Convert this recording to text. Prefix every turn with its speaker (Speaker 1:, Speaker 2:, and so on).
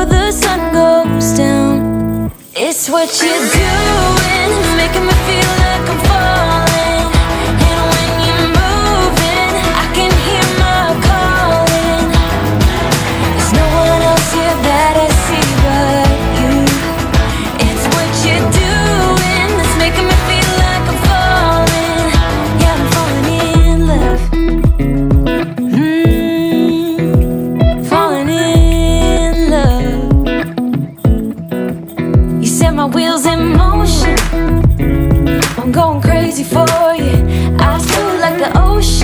Speaker 1: before the sun goes down. It's what you're doing, it's making me feel like I'm falling. And when you're moving, I can hear my calling. There's no one else here that I see but you. It's what you're doing that's making me feel like I'm falling. Yeah, I'm falling in love. Falling in love. You set my wheels in motion. I'm going crazy for you. I feel like the ocean.